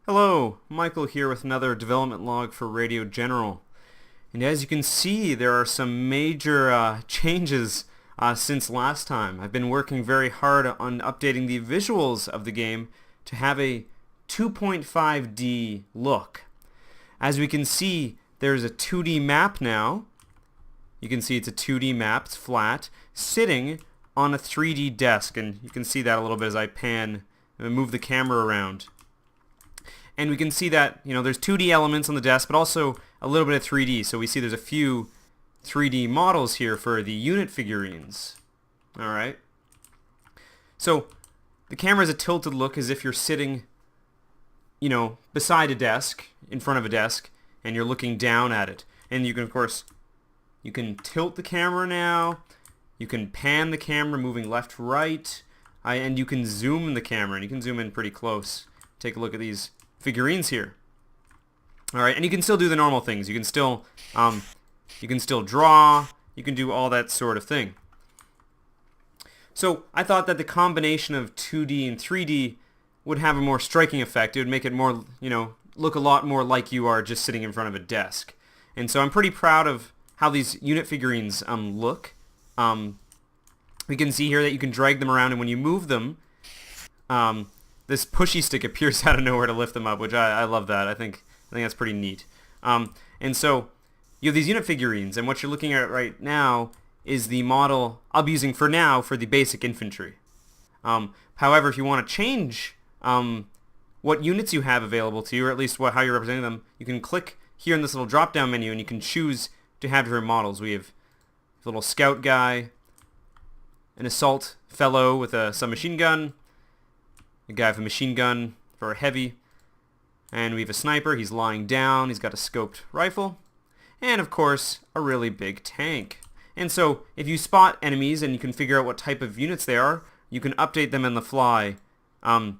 Hello, Michael here with another development log for Radio General. And as you can see, there are some major changes since last time. I've been working very hard on updating the visuals of the game to have a 2.5D look. As we can see, there's a 2D map now. You can see it's a 2D map, it's flat, sitting on a 3D desk. And you can see that a little bit as I pan and move the camera around. And we can see that, there's 2D elements on the desk, but also a little bit of 3D. So we see there's a few 3D models here for the unit figurines. Alright. So the camera is a tilted look as if you're sitting, beside a desk, in front of a desk, and you're looking down at it. And you can, of course, you can tilt the camera now. You can pan the camera moving left, right. And you can zoom the camera, and you can zoom in pretty close. Take a look at these figurines here. Alright, and you can still do the normal things. You can still draw, you can do all that sort of thing. So I thought that the combination of 2D and 3D would have a more striking effect. It would make it more, look a lot more like you are just sitting in front of a desk. And so I'm pretty proud of how these unit figurines look. We can see here that you can drag them around, and when you move them, this pushy stick appears out of nowhere to lift them up, which I love that. I think that's pretty neat. And so you have these unit figurines, and what you're looking at right now is the model I'll be using for now for the basic infantry. However, if you want to change what units you have available to you, or at least how you're representing them, you can click here in this little drop-down menu, and you can choose to have different models. We have a little scout guy, an assault fellow with a submachine gun, a guy with a machine gun for a heavy, and we have a sniper. He's lying down. He's got a scoped rifle, and of course a really big tank. And so if you spot enemies and you can figure out what type of units they are, you can update them on the fly to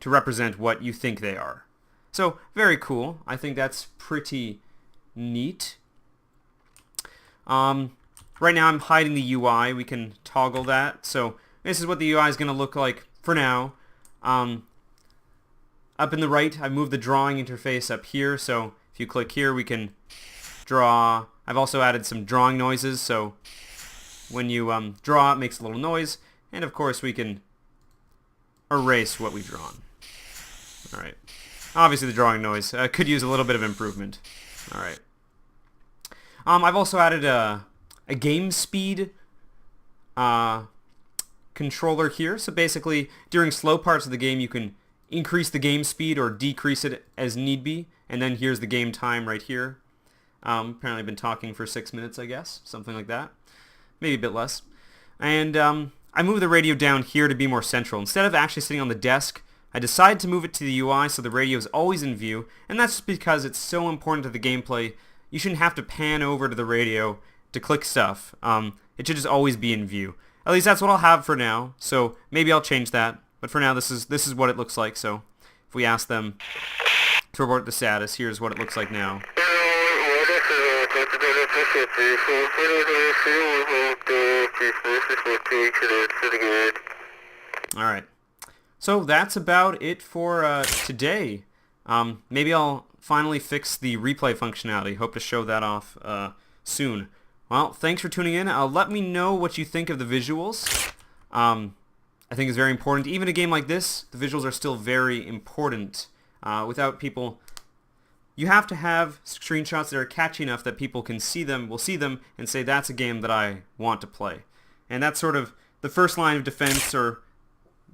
represent what you think they are. So very cool. I think that's pretty neat. Right now I'm hiding the UI. We can toggle that. So this is what the UI is going to look like for now. Up in the right, I moved the drawing interface up here. So if you click here, we can draw. I've also added some drawing noises. So when you draw, it makes a little noise. And of course, we can erase what we've drawn. All right. Obviously, the drawing noise could use a little bit of improvement. All right. I've also added a game speed controller here. So basically, during slow parts of the game, you can increase the game speed or decrease it as need be. And then here's the game time right here. Apparently I've been talking for 6 minutes, I guess. Something like that. Maybe a bit less. And I moved the radio down here to be more central. Instead of actually sitting on the desk, I decided to move it to the UI so the radio is always in view. And that's just because it's so important to the gameplay. You shouldn't have to pan over to the radio to click stuff. It should just always be in view. At least that's what I'll have for now. So maybe I'll change that. But for now, this is what it looks like. So if we ask them to report the status, here's what it looks like now. Alright. So that's about it for today. Maybe I'll finally fix the replay functionality. Hope to show that off soon. Well, thanks for tuning in. Let me know what you think of the visuals. I think it's very important. Even a game like this, the visuals are still very important. Without people, you have to have screenshots that are catchy enough that people can see them, will see them, and say, that's a game that I want to play. And that's sort of the first line of defense, or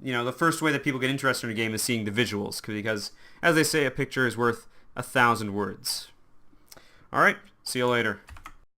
the first way that people get interested in a game is seeing the visuals, because, as they say, a picture is worth 1,000 words. Alright, see you later.